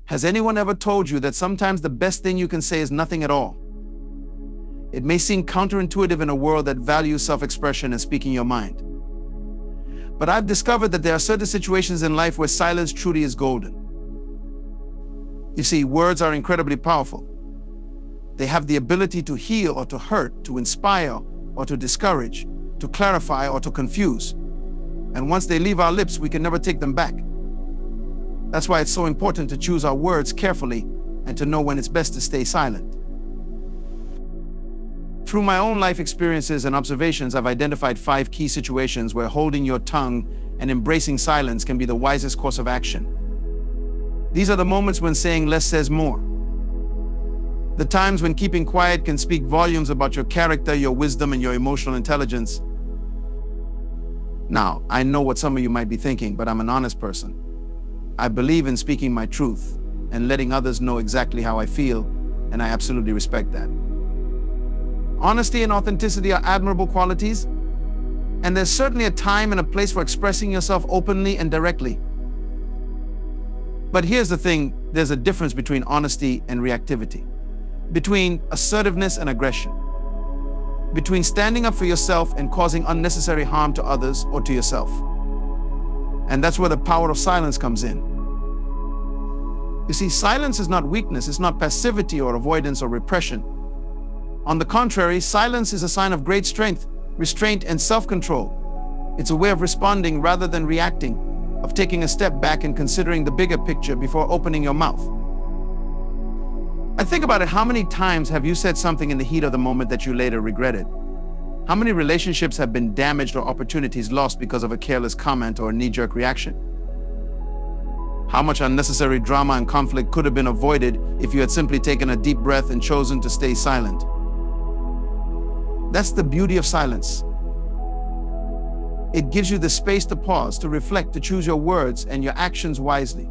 Has anyone ever told you that sometimes the best thing you can say is nothing at all? It may seem counterintuitive in a world that values self-expression and speaking your mind. But I've discovered that there are certain situations in life where silence truly is golden. You see, words are incredibly powerful. They have the ability to heal or to hurt, to inspire or to discourage, to clarify or to confuse. And once they leave our lips, we can never take them back. That's why it's so important to choose our words carefully and to know when it's best to stay silent. Through my own life experiences and observations, I've identified 5 key situations where holding your tongue and embracing silence can be the wisest course of action. These are the moments when saying less says more. The times when keeping quiet can speak volumes about your character, your wisdom, and your emotional intelligence. Now, I know what some of you might be thinking, but I'm an honest person. I believe in speaking my truth and letting others know exactly how I feel, and I absolutely respect that. Honesty and authenticity are admirable qualities, and there's certainly a time and a place for expressing yourself openly and directly. But here's the thing, there's a difference between honesty and reactivity, between assertiveness and aggression, between standing up for yourself and causing unnecessary harm to others or to yourself. And that's where the power of silence comes in. You see, silence is not weakness, it's not passivity or avoidance or repression. On the contrary, silence is a sign of great strength, restraint, and self-control. It's a way of responding rather than reacting, of taking a step back and considering the bigger picture before opening your mouth. I think about it, how many times have you said something in the heat of the moment that you later regretted? How many relationships have been damaged or opportunities lost because of a careless comment or a knee-jerk reaction? How much unnecessary drama and conflict could have been avoided if you had simply taken a deep breath and chosen to stay silent? That's the beauty of silence. It gives you the space to pause, to reflect, to choose your words and your actions wisely.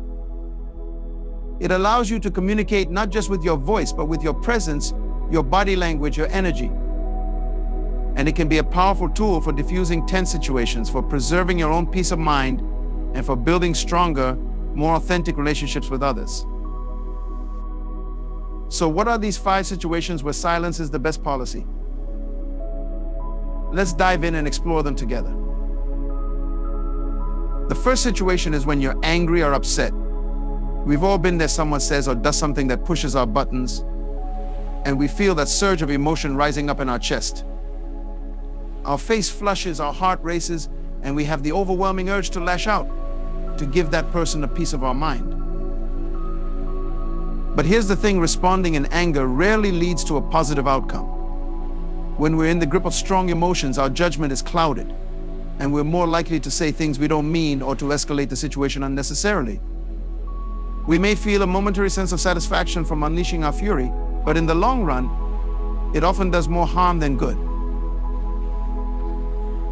It allows you to communicate not just with your voice, but with your presence, your body language, your energy. And it can be a powerful tool for diffusing tense situations, for preserving your own peace of mind, and for building stronger, more authentic relationships with others. So what are these 5 situations where silence is the best policy? Let's dive in and explore them together. The first situation is when you're angry or upset. We've all been there, someone says or does something that pushes our buttons, and we feel that surge of emotion rising up in our chest. Our face flushes, our heart races, and we have the overwhelming urge to lash out, to give that person a piece of our mind. But here's the thing, responding in anger rarely leads to a positive outcome. When we're in the grip of strong emotions, our judgment is clouded, and we're more likely to say things we don't mean or to escalate the situation unnecessarily. We may feel a momentary sense of satisfaction from unleashing our fury, but in the long run, it often does more harm than good.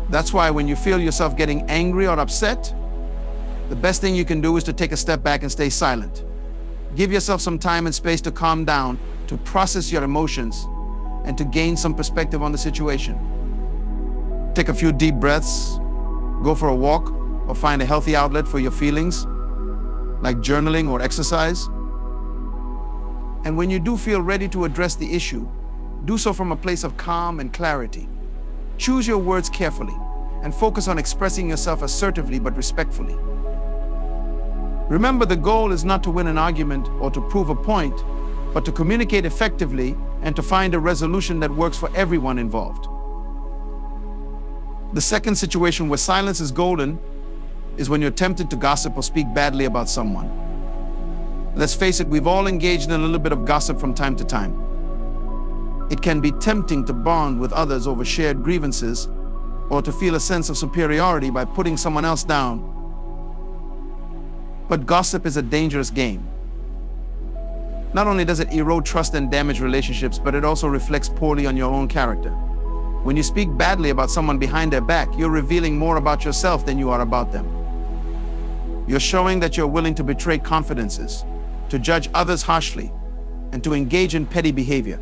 That's why when you feel yourself getting angry or upset, the best thing you can do is to take a step back and stay silent. Give yourself some time and space to calm down, to process your emotions, and to gain some perspective on the situation. Take a few deep breaths, go for a walk, or find a healthy outlet for your feelings, like journaling or exercise. And when you do feel ready to address the issue, do so from a place of calm and clarity. Choose your words carefully and focus on expressing yourself assertively but respectfully. Remember, the goal is not to win an argument or to prove a point, but to communicate effectively and to find a resolution that works for everyone involved. The second situation where silence is golden is when you're tempted to gossip or speak badly about someone. Let's face it, we've all engaged in a little bit of gossip from time to time. It can be tempting to bond with others over shared grievances or to feel a sense of superiority by putting someone else down. But gossip is a dangerous game. Not only does it erode trust and damage relationships, but it also reflects poorly on your own character. When you speak badly about someone behind their back, you're revealing more about yourself than you are about them. You're showing that you're willing to betray confidences, to judge others harshly, and to engage in petty behavior.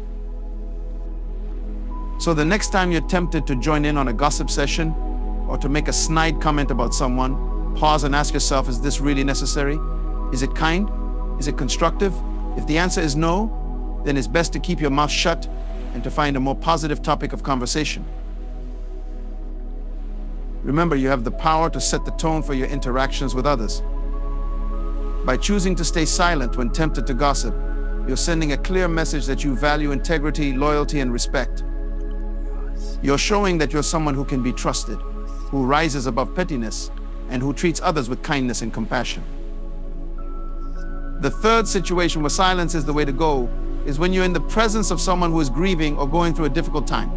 So the next time you're tempted to join in on a gossip session or to make a snide comment about someone, pause and ask yourself, is this really necessary? Is it kind? Is it constructive? If the answer is no, then it's best to keep your mouth shut and to find a more positive topic of conversation. Remember, you have the power to set the tone for your interactions with others. By choosing to stay silent when tempted to gossip, you're sending a clear message that you value integrity, loyalty, and respect. You're showing that you're someone who can be trusted, who rises above pettiness, and who treats others with kindness and compassion. The third situation where silence is the way to go is when you're in the presence of someone who is grieving or going through a difficult time.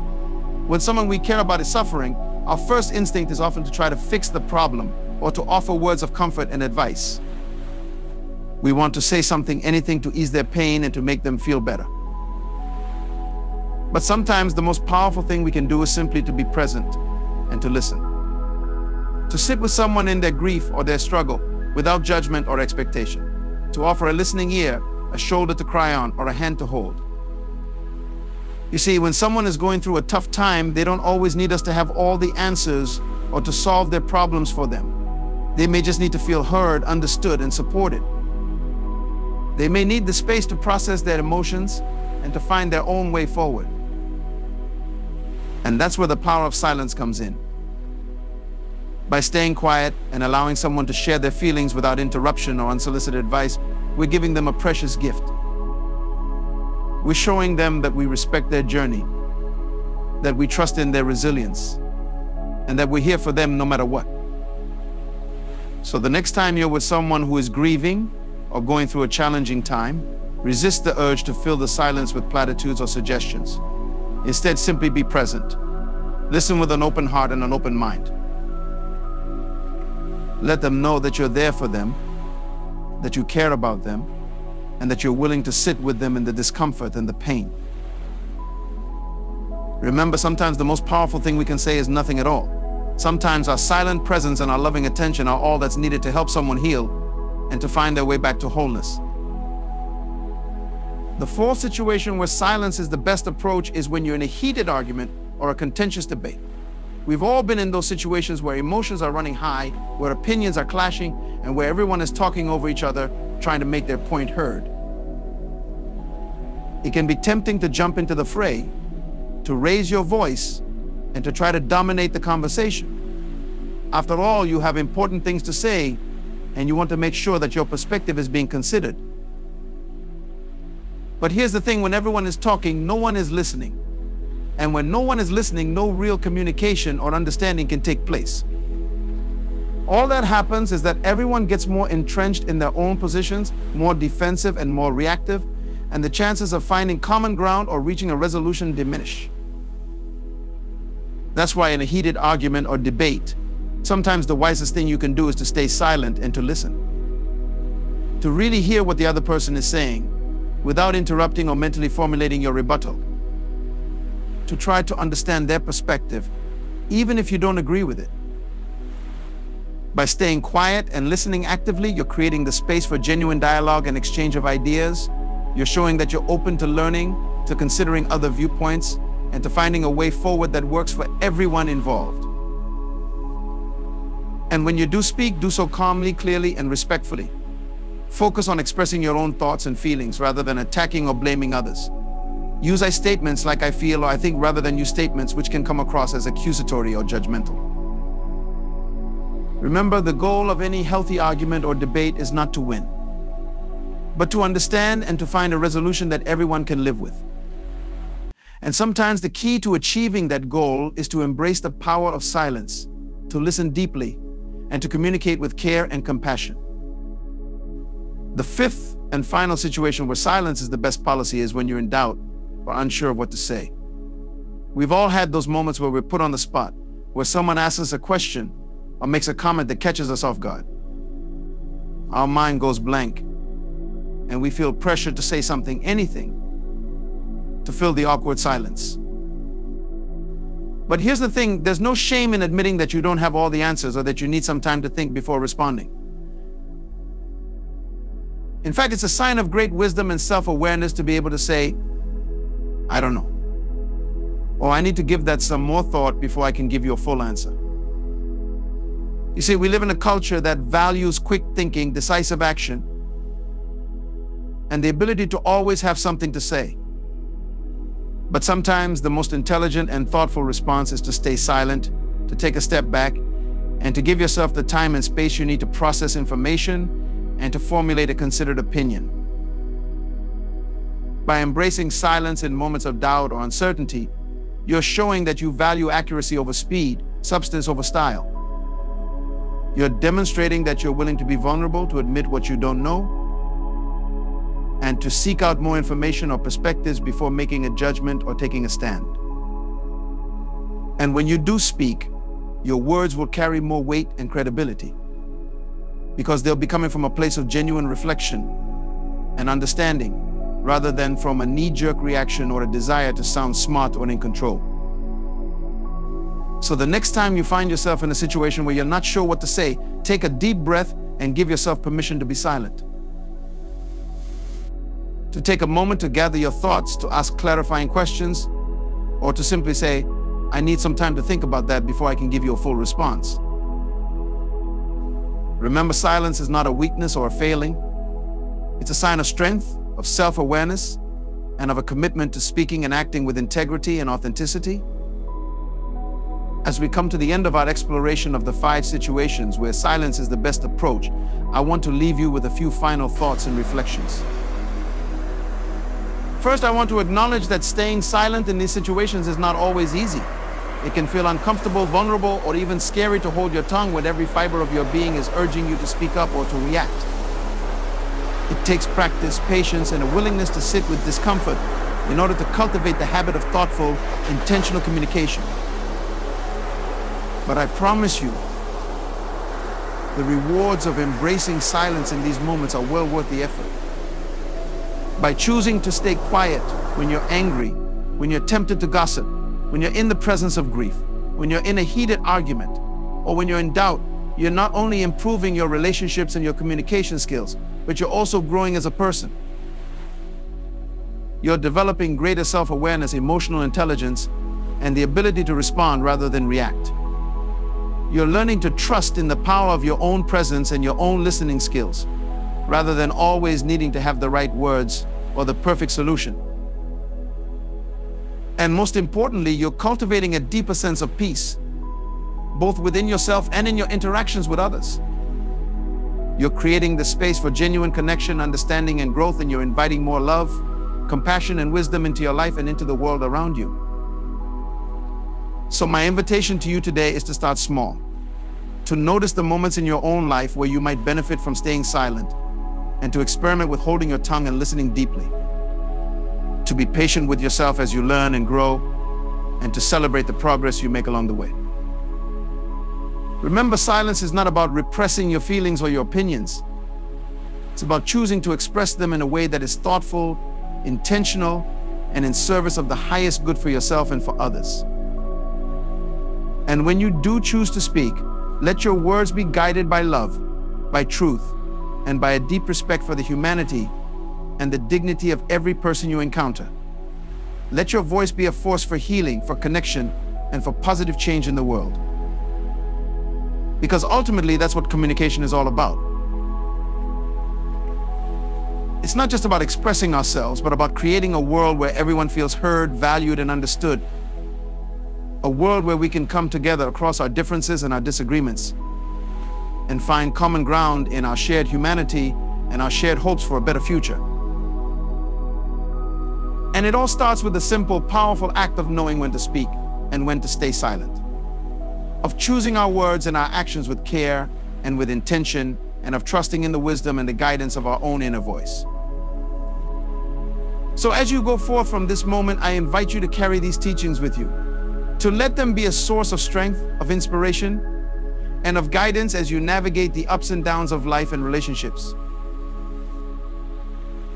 When someone we care about is suffering, our first instinct is often to try to fix the problem or to offer words of comfort and advice. We want to say something, anything to ease their pain and to make them feel better. But sometimes the most powerful thing we can do is simply to be present and to listen. To sit with someone in their grief or their struggle without judgment or expectation. To offer a listening ear, a shoulder to cry on, or a hand to hold. You see, when someone is going through a tough time, they don't always need us to have all the answers or to solve their problems for them. They may just need to feel heard, understood, and supported. They may need the space to process their emotions and to find their own way forward. And that's where the power of silence comes in. By staying quiet and allowing someone to share their feelings without interruption or unsolicited advice, we're giving them a precious gift. We're showing them that we respect their journey, that we trust in their resilience, and that we're here for them no matter what. So the next time you're with someone who is grieving or going through a challenging time, resist the urge to fill the silence with platitudes or suggestions. Instead, simply be present. Listen with an open heart and an open mind. Let them know that you're there for them, that you care about them, and that you're willing to sit with them in the discomfort and the pain. Remember, sometimes the most powerful thing we can say is nothing at all. Sometimes our silent presence and our loving attention are all that's needed to help someone heal and to find their way back to wholeness. The fourth situation where silence is the best approach is when you're in a heated argument or a contentious debate. We've all been in those situations where emotions are running high, where opinions are clashing, and where everyone is talking over each other, trying to make their point heard. It can be tempting to jump into the fray, to raise your voice, and to try to dominate the conversation. After all, you have important things to say, and you want to make sure that your perspective is being considered. But here's the thing, when everyone is talking, no one is listening. And when no one is listening, no real communication or understanding can take place. All that happens is that everyone gets more entrenched in their own positions, more defensive and more reactive, and the chances of finding common ground or reaching a resolution diminish. That's why in a heated argument or debate, sometimes the wisest thing you can do is to stay silent and to listen. To really hear what the other person is saying, without interrupting or mentally formulating your rebuttal. To try to understand their perspective, even if you don't agree with it. By staying quiet and listening actively, you're creating the space for genuine dialogue and exchange of ideas. You're showing that you're open to learning, to considering other viewpoints, and to finding a way forward that works for everyone involved. And when you do speak, do so calmly, clearly, and respectfully. Focus on expressing your own thoughts and feelings rather than attacking or blaming others. Use I statements like I feel or I think rather than use statements which can come across as accusatory or judgmental. Remember, the goal of any healthy argument or debate is not to win, but to understand and to find a resolution that everyone can live with. And sometimes the key to achieving that goal is to embrace the power of silence, to listen deeply, and to communicate with care and compassion. The fifth and final situation where silence is the best policy is when you're in doubt or unsure of what to say. We've all had those moments where we're put on the spot, where someone asks us a question or makes a comment that catches us off guard. Our mind goes blank, and we feel pressured to say something, anything, to fill the awkward silence. But here's the thing, there's no shame in admitting that you don't have all the answers or that you need some time to think before responding. In fact, it's a sign of great wisdom and self-awareness to be able to say, I don't know, or I need to give that some more thought before I can give you a full answer. You see, we live in a culture that values quick thinking, decisive action, and the ability to always have something to say. But sometimes the most intelligent and thoughtful response is to stay silent, to take a step back, and to give yourself the time and space you need to process information and to formulate a considered opinion. By embracing silence in moments of doubt or uncertainty, you're showing that you value accuracy over speed, substance over style. You're demonstrating that you're willing to be vulnerable, to admit what you don't know, and to seek out more information or perspectives before making a judgment or taking a stand. And when you do speak, your words will carry more weight and credibility because they'll be coming from a place of genuine reflection and understanding rather than from a knee-jerk reaction or a desire to sound smart or in control. So the next time you find yourself in a situation where you're not sure what to say, take a deep breath and give yourself permission to be silent. To take a moment to gather your thoughts, to ask clarifying questions, or to simply say, I need some time to think about that before I can give you a full response. Remember, silence is not a weakness or a failing. It's a sign of strength, of self-awareness, and of a commitment to speaking and acting with integrity and authenticity. As we come to the end of our exploration of the 5 situations where silence is the best approach, I want to leave you with a few final thoughts and reflections. First, I want to acknowledge that staying silent in these situations is not always easy. It can feel uncomfortable, vulnerable, or even scary to hold your tongue when every fiber of your being is urging you to speak up or to react. It takes practice, patience, and a willingness to sit with discomfort in order to cultivate the habit of thoughtful, intentional communication. But I promise you, the rewards of embracing silence in these moments are well worth the effort. By choosing to stay quiet when you're angry, when you're tempted to gossip, when you're in the presence of grief, when you're in a heated argument, or when you're in doubt, you're not only improving your relationships and your communication skills, but you're also growing as a person. You're developing greater self-awareness, emotional intelligence, and the ability to respond rather than react. You're learning to trust in the power of your own presence and your own listening skills, rather than always needing to have the right words or the perfect solution. And most importantly, you're cultivating a deeper sense of peace, both within yourself and in your interactions with others. You're creating the space for genuine connection, understanding, and growth, and you're inviting more love, compassion, and wisdom into your life and into the world around you. So my invitation to you today is to start small, to notice the moments in your own life where you might benefit from staying silent, and to experiment with holding your tongue and listening deeply. To be patient with yourself as you learn and grow, and to celebrate the progress you make along the way. Remember, silence is not about repressing your feelings or your opinions. It's about choosing to express them in a way that is thoughtful, intentional, and in service of the highest good for yourself and for others. And when you do choose to speak, let your words be guided by love, by truth, and by a deep respect for the humanity and the dignity of every person you encounter. Let your voice be a force for healing, for connection, and for positive change in the world. Because ultimately, that's what communication is all about. It's not just about expressing ourselves, but about creating a world where everyone feels heard, valued, and understood. A world where we can come together across our differences and our disagreements and find common ground in our shared humanity and our shared hopes for a better future. And it all starts with the simple, powerful act of knowing when to speak and when to stay silent, of choosing our words and our actions with care and with intention, and of trusting in the wisdom and the guidance of our own inner voice. So as you go forth from this moment, I invite you to carry these teachings with you, to let them be a source of strength, of inspiration, and of guidance as you navigate the ups and downs of life and relationships.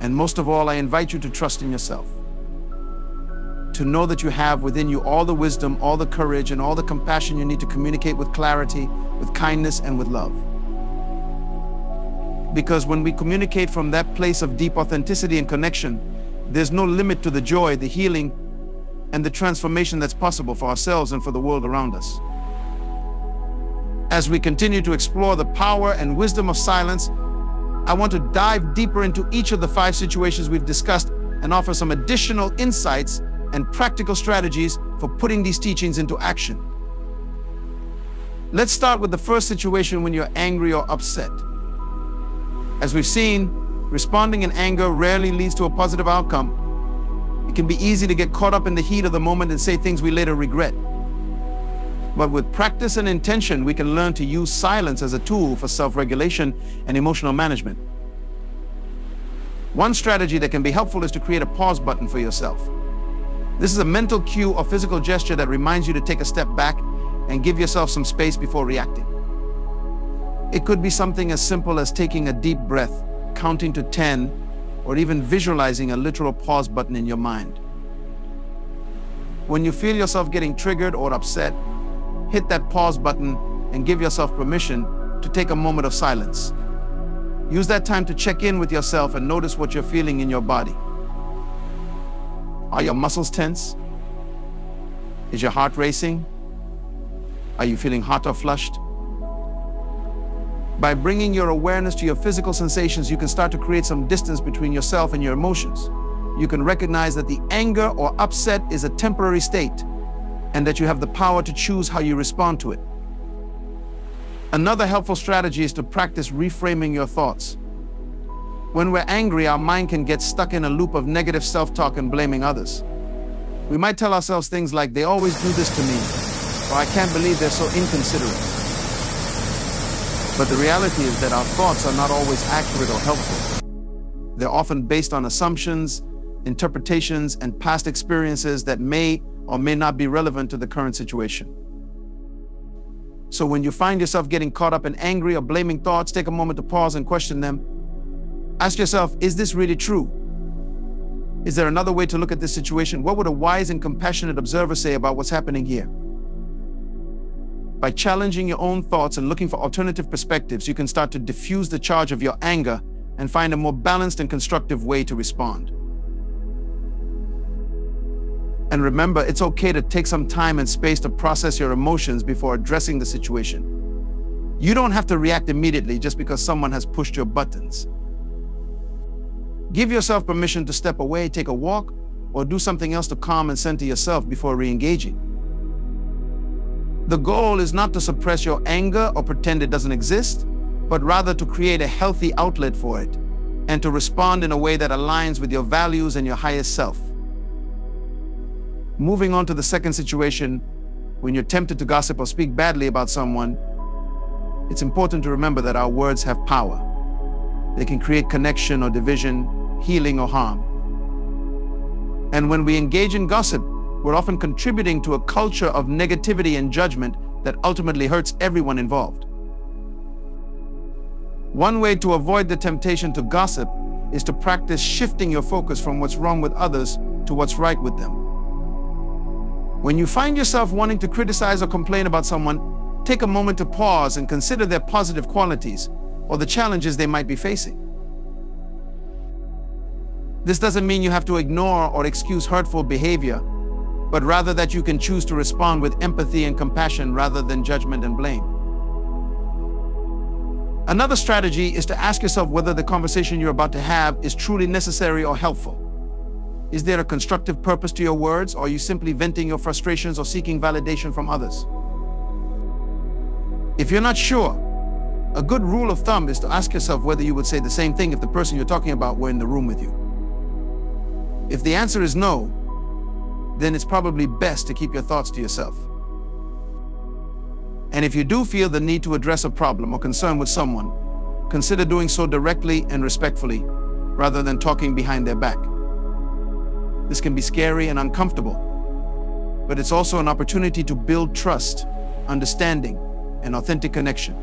And most of all, I invite you to trust in yourself, to know that you have within you all the wisdom, all the courage, and all the compassion you need to communicate with clarity, with kindness, and with love. Because when we communicate from that place of deep authenticity and connection, there's no limit to the joy, the healing, and the transformation that's possible for ourselves and for the world around us. As we continue to explore the power and wisdom of silence, I want to dive deeper into each of the 5 situations we've discussed and offer some additional insights and practical strategies for putting these teachings into action. Let's start with the first situation when you're angry or upset. As we've seen, responding in anger rarely leads to a positive outcome. It can be easy to get caught up in the heat of the moment and say things we later regret. But with practice and intention, we can learn to use silence as a tool for self-regulation and emotional management. One strategy that can be helpful is to create a pause button for yourself. This is a mental cue or physical gesture that reminds you to take a step back and give yourself some space before reacting. It could be something as simple as taking a deep breath, counting to 10, or even visualizing a literal pause button in your mind. When you feel yourself getting triggered or upset, hit that pause button and give yourself permission to take a moment of silence. Use that time to check in with yourself and notice what you're feeling in your body. Are your muscles tense? Is your heart racing? Are you feeling hot or flushed? By bringing your awareness to your physical sensations, you can start to create some distance between yourself and your emotions. You can recognize that the anger or upset is a temporary state and that you have the power to choose how you respond to it. Another helpful strategy is to practice reframing your thoughts. When we're angry, our mind can get stuck in a loop of negative self-talk and blaming others. We might tell ourselves things like, "They always do this to me," or "I can't believe they're so inconsiderate." But the reality is that our thoughts are not always accurate or helpful. They're often based on assumptions, interpretations, and past experiences that may or may not be relevant to the current situation. So when you find yourself getting caught up in angry or blaming thoughts, take a moment to pause and question them. Ask yourself, is this really true? Is there another way to look at this situation? What would a wise and compassionate observer say about what's happening here? By challenging your own thoughts and looking for alternative perspectives, you can start to diffuse the charge of your anger and find a more balanced and constructive way to respond. And remember, it's okay to take some time and space to process your emotions before addressing the situation. You don't have to react immediately just because someone has pushed your buttons. Give yourself permission to step away, take a walk, or do something else to calm and center yourself before re-engaging. The goal is not to suppress your anger or pretend it doesn't exist, but rather to create a healthy outlet for it and to respond in a way that aligns with your values and your highest self. Moving on to the second situation, when you're tempted to gossip or speak badly about someone, it's important to remember that our words have power. They can create connection or division, healing or harm. And when we engage in gossip, we're often contributing to a culture of negativity and judgment that ultimately hurts everyone involved. One way to avoid the temptation to gossip is to practice shifting your focus from what's wrong with others to what's right with them. When you find yourself wanting to criticize or complain about someone, take a moment to pause and consider their positive qualities or the challenges they might be facing. This doesn't mean you have to ignore or excuse hurtful behavior, but rather that you can choose to respond with empathy and compassion rather than judgment and blame. Another strategy is to ask yourself whether the conversation you're about to have is truly necessary or helpful. Is there a constructive purpose to your words, or are you simply venting your frustrations or seeking validation from others? If you're not sure, a good rule of thumb is to ask yourself whether you would say the same thing if the person you're talking about were in the room with you. If the answer is no, then it's probably best to keep your thoughts to yourself. And if you do feel the need to address a problem or concern with someone, consider doing so directly and respectfully, rather than talking behind their back. This can be scary and uncomfortable, but it's also an opportunity to build trust, understanding, and authentic connection.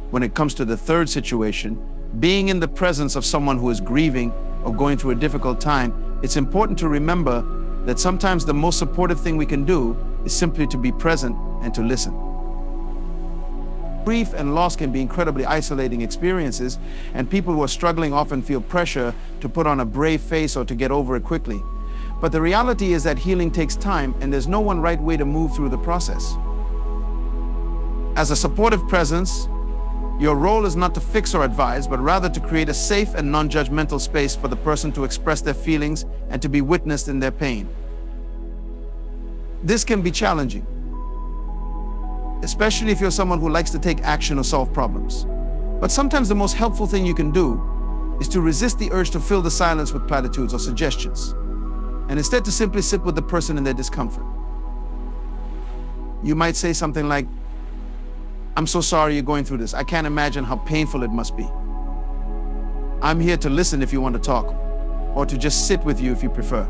When it comes to the third situation, being in the presence of someone who is grieving or going through a difficult time, it's important to remember that sometimes the most supportive thing we can do is simply to be present and to listen. Grief and loss can be incredibly isolating experiences, and people who are struggling often feel pressure to put on a brave face or to get over it quickly. But the reality is that healing takes time, and there's no one right way to move through the process. As a supportive presence, Your role is not to fix or advise, but rather to create a safe and non-judgmental space for the person to express their feelings and to be witnessed in their pain. This can be challenging, especially if you're someone who likes to take action or solve problems. But sometimes the most helpful thing you can do is to resist the urge to fill the silence with platitudes or suggestions, and instead to simply sit with the person in their discomfort. You might say something like, "I'm so sorry you're going through this. I can't imagine how painful it must be. I'm here to listen if you want to talk, or to just sit with you if you prefer.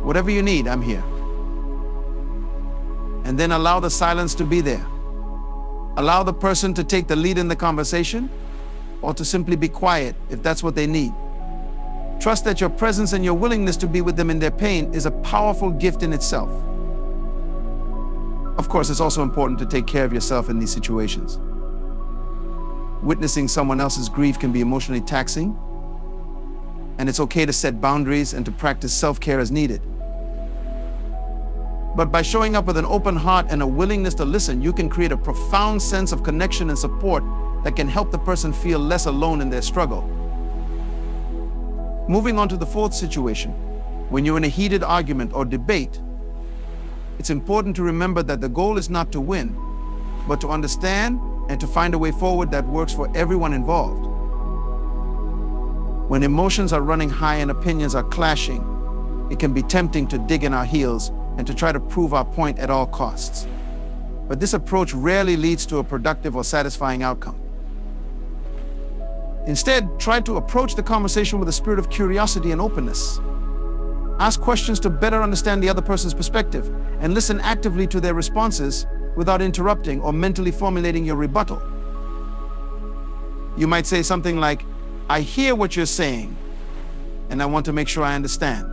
Whatever you need, I'm here." And then allow the silence to be there. Allow the person to take the lead in the conversation, or to simply be quiet if that's what they need. Trust that your presence and your willingness to be with them in their pain is a powerful gift in itself. Of course, it's also important to take care of yourself in these situations. Witnessing someone else's grief can be emotionally taxing, and it's okay to set boundaries and to practice self-care as needed. But by showing up with an open heart and a willingness to listen, you can create a profound sense of connection and support that can help the person feel less alone in their struggle. Moving on to the fourth situation, when you're in a heated argument or debate, it's important to remember that the goal is not to win, but to understand and to find a way forward that works for everyone involved. When emotions are running high and opinions are clashing, it can be tempting to dig in our heels and to try to prove our point at all costs. But this approach rarely leads to a productive or satisfying outcome. Instead, try to approach the conversation with a spirit of curiosity and openness. Ask questions to better understand the other person's perspective and listen actively to their responses without interrupting or mentally formulating your rebuttal. You might say something like, "I hear what you're saying, and I want to make sure I understand.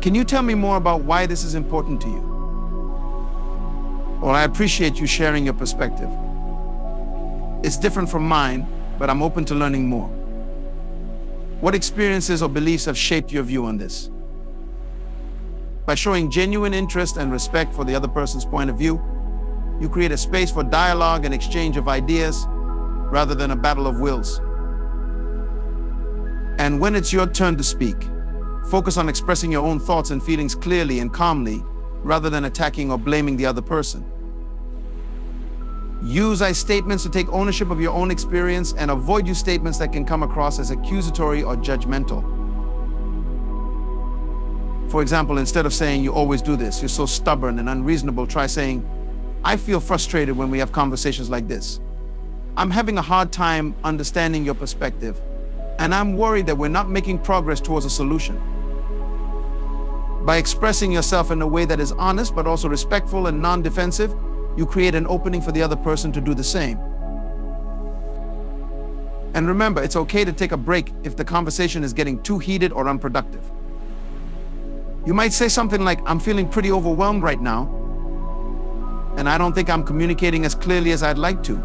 Can you tell me more about why this is important to you?" Or, "I appreciate you sharing your perspective. It's different from mine, but I'm open to learning more. What experiences or beliefs have shaped your view on this?" By showing genuine interest and respect for the other person's point of view, you create a space for dialogue and exchange of ideas rather than a battle of wills. And when it's your turn to speak, focus on expressing your own thoughts and feelings clearly and calmly rather than attacking or blaming the other person. Use I statements to take ownership of your own experience and avoid use statements that can come across as accusatory or judgmental. For example, instead of saying, "You always do this, you're so stubborn and unreasonable," try saying, "I feel frustrated when we have conversations like this. I'm having a hard time understanding your perspective, and I'm worried that we're not making progress towards a solution." By expressing yourself in a way that is honest but also respectful and non-defensive, you create an opening for the other person to do the same. And remember, it's okay to take a break if the conversation is getting too heated or unproductive. You might say something like, "I'm feeling pretty overwhelmed right now, and I don't think I'm communicating as clearly as I'd like to.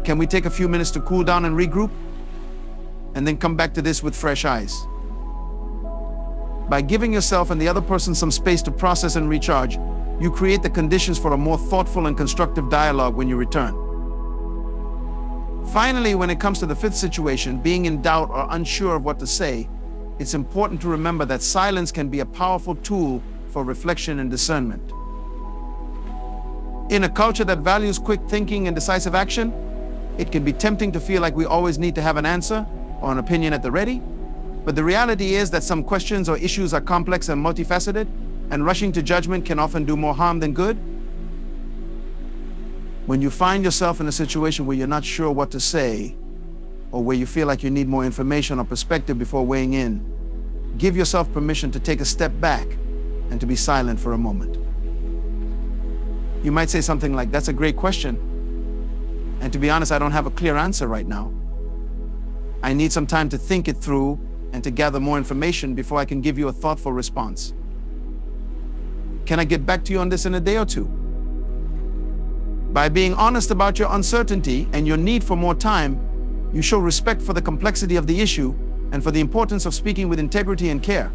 Can we take a few minutes to cool down and regroup? And then come back to this with fresh eyes." By giving yourself and the other person some space to process and recharge, you create the conditions for a more thoughtful and constructive dialogue when you return. Finally, when it comes to the fifth situation, being in doubt or unsure of what to say, it's important to remember that silence can be a powerful tool for reflection and discernment. In a culture that values quick thinking and decisive action, it can be tempting to feel like we always need to have an answer or an opinion at the ready. But the reality is that some questions or issues are complex and multifaceted, and rushing to judgment can often do more harm than good. When you find yourself in a situation where you're not sure what to say, or where you feel like you need more information or perspective before weighing in, give yourself permission to take a step back and to be silent for a moment. You might say something like, "That's a great question, and to be honest, I don't have a clear answer right now. I need some time to think it through and to gather more information before I can give you a thoughtful response. Can I get back to you on this in a day or two?" By being honest about your uncertainty and your need for more time, you show respect for the complexity of the issue and for the importance of speaking with integrity and care.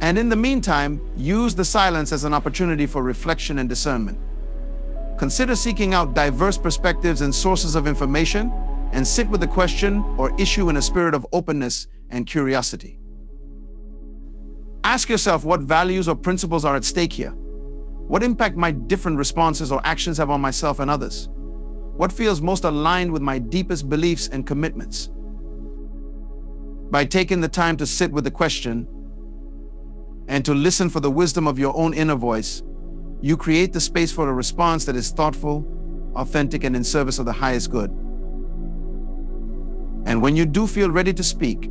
And in the meantime, use the silence as an opportunity for reflection and discernment. Consider seeking out diverse perspectives and sources of information, and sit with the question or issue in a spirit of openness and curiosity. Ask yourself what values or principles are at stake here. What impact might different responses or actions have on myself and others? What feels most aligned with my deepest beliefs and commitments? By taking the time to sit with the question and to listen for the wisdom of your own inner voice, you create the space for a response that is thoughtful, authentic, and in service of the highest good. And when you do feel ready to speak,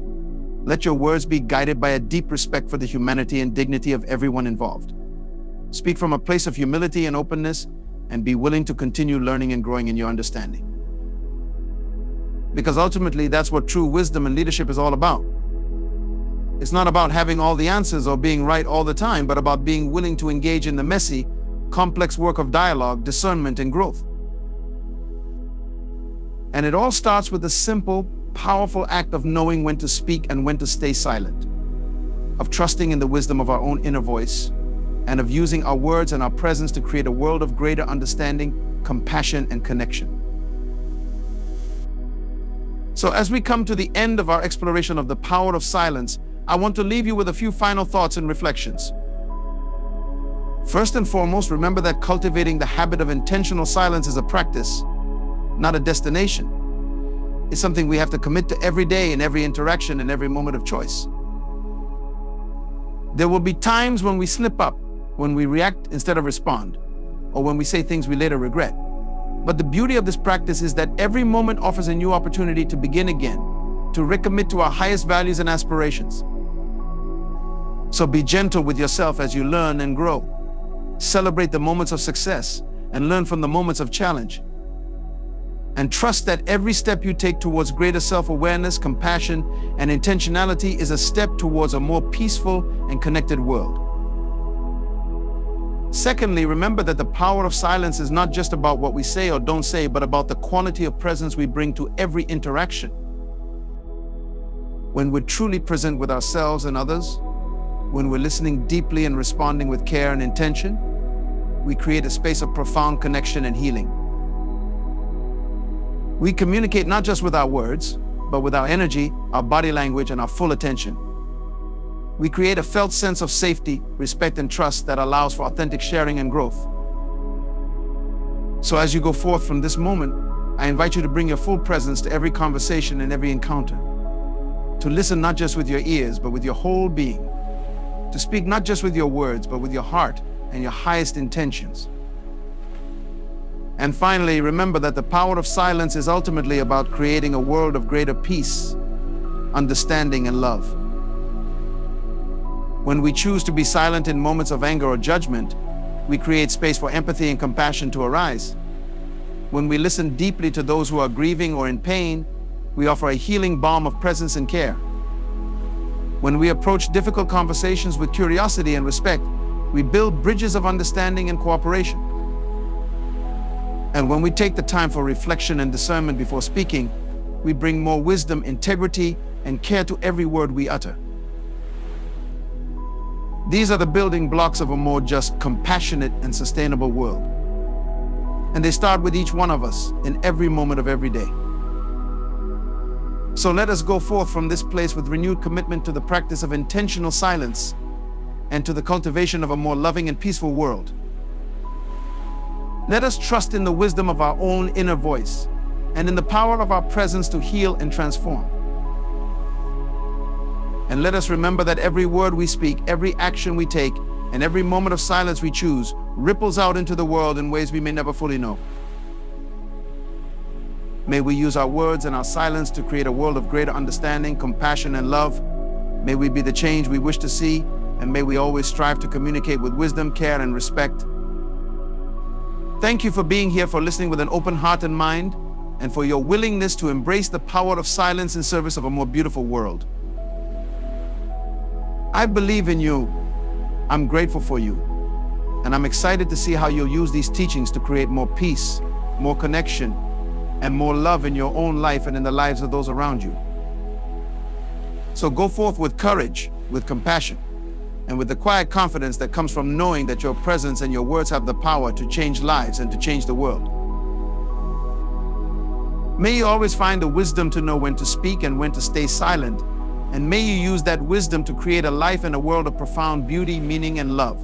let your words be guided by a deep respect for the humanity and dignity of everyone involved. Speak from a place of humility and openness, and be willing to continue learning and growing in your understanding. Because ultimately, that's what true wisdom and leadership is all about. It's not about having all the answers or being right all the time, but about being willing to engage in the messy, complex work of dialogue, discernment, and growth. And it all starts with the simple, powerful act of knowing when to speak and when to stay silent, of trusting in the wisdom of our own inner voice, and of using our words and our presence to create a world of greater understanding, compassion, and connection. So as we come to the end of our exploration of the power of silence, I want to leave you with a few final thoughts and reflections. First and foremost, remember that cultivating the habit of intentional silence is a practice, not a destination. It's something we have to commit to every day, in every interaction, and every moment of choice. There will be times when we slip up, when we react instead of respond, or when we say things we later regret. But the beauty of this practice is that every moment offers a new opportunity to begin again, to recommit to our highest values and aspirations. So be gentle with yourself as you learn and grow. Celebrate the moments of success and learn from the moments of challenge. And trust that every step you take towards greater self-awareness, compassion, and intentionality is a step towards a more peaceful and connected world. Secondly, remember that the power of silence is not just about what we say or don't say, but about the quality of presence we bring to every interaction. When we're truly present with ourselves and others, when we're listening deeply and responding with care and intention, we create a space of profound connection and healing. We communicate not just with our words, but with our energy, our body language, and our full attention. We create a felt sense of safety, respect, and trust that allows for authentic sharing and growth. So as you go forth from this moment, I invite you to bring your full presence to every conversation and every encounter. To listen not just with your ears, but with your whole being. To speak not just with your words, but with your heart and your highest intentions. And finally, remember that the power of silence is ultimately about creating a world of greater peace, understanding, and love. When we choose to be silent in moments of anger or judgment, we create space for empathy and compassion to arise. When we listen deeply to those who are grieving or in pain, we offer a healing balm of presence and care. When we approach difficult conversations with curiosity and respect, we build bridges of understanding and cooperation. And when we take the time for reflection and discernment before speaking, we bring more wisdom, integrity, and care to every word we utter. These are the building blocks of a more just, compassionate, and sustainable world. And they start with each one of us in every moment of every day. So let us go forth from this place with renewed commitment to the practice of intentional silence and to the cultivation of a more loving and peaceful world. Let us trust in the wisdom of our own inner voice and in the power of our presence to heal and transform. And let us remember that every word we speak, every action we take, and every moment of silence we choose ripples out into the world in ways we may never fully know. May we use our words and our silence to create a world of greater understanding, compassion, and love. May we be the change we wish to see, and may we always strive to communicate with wisdom, care, and respect. Thank you for being here, for listening with an open heart and mind, and for your willingness to embrace the power of silence in service of a more beautiful world. I believe in you. I'm grateful for you. And I'm excited to see how you'll use these teachings to create more peace, more connection, and more love in your own life and in the lives of those around you. So go forth with courage, with compassion, and with the quiet confidence that comes from knowing that your presence and your words have the power to change lives and to change the world. May you always find the wisdom to know when to speak and when to stay silent, and may you use that wisdom to create a life and a world of profound beauty, meaning, and love.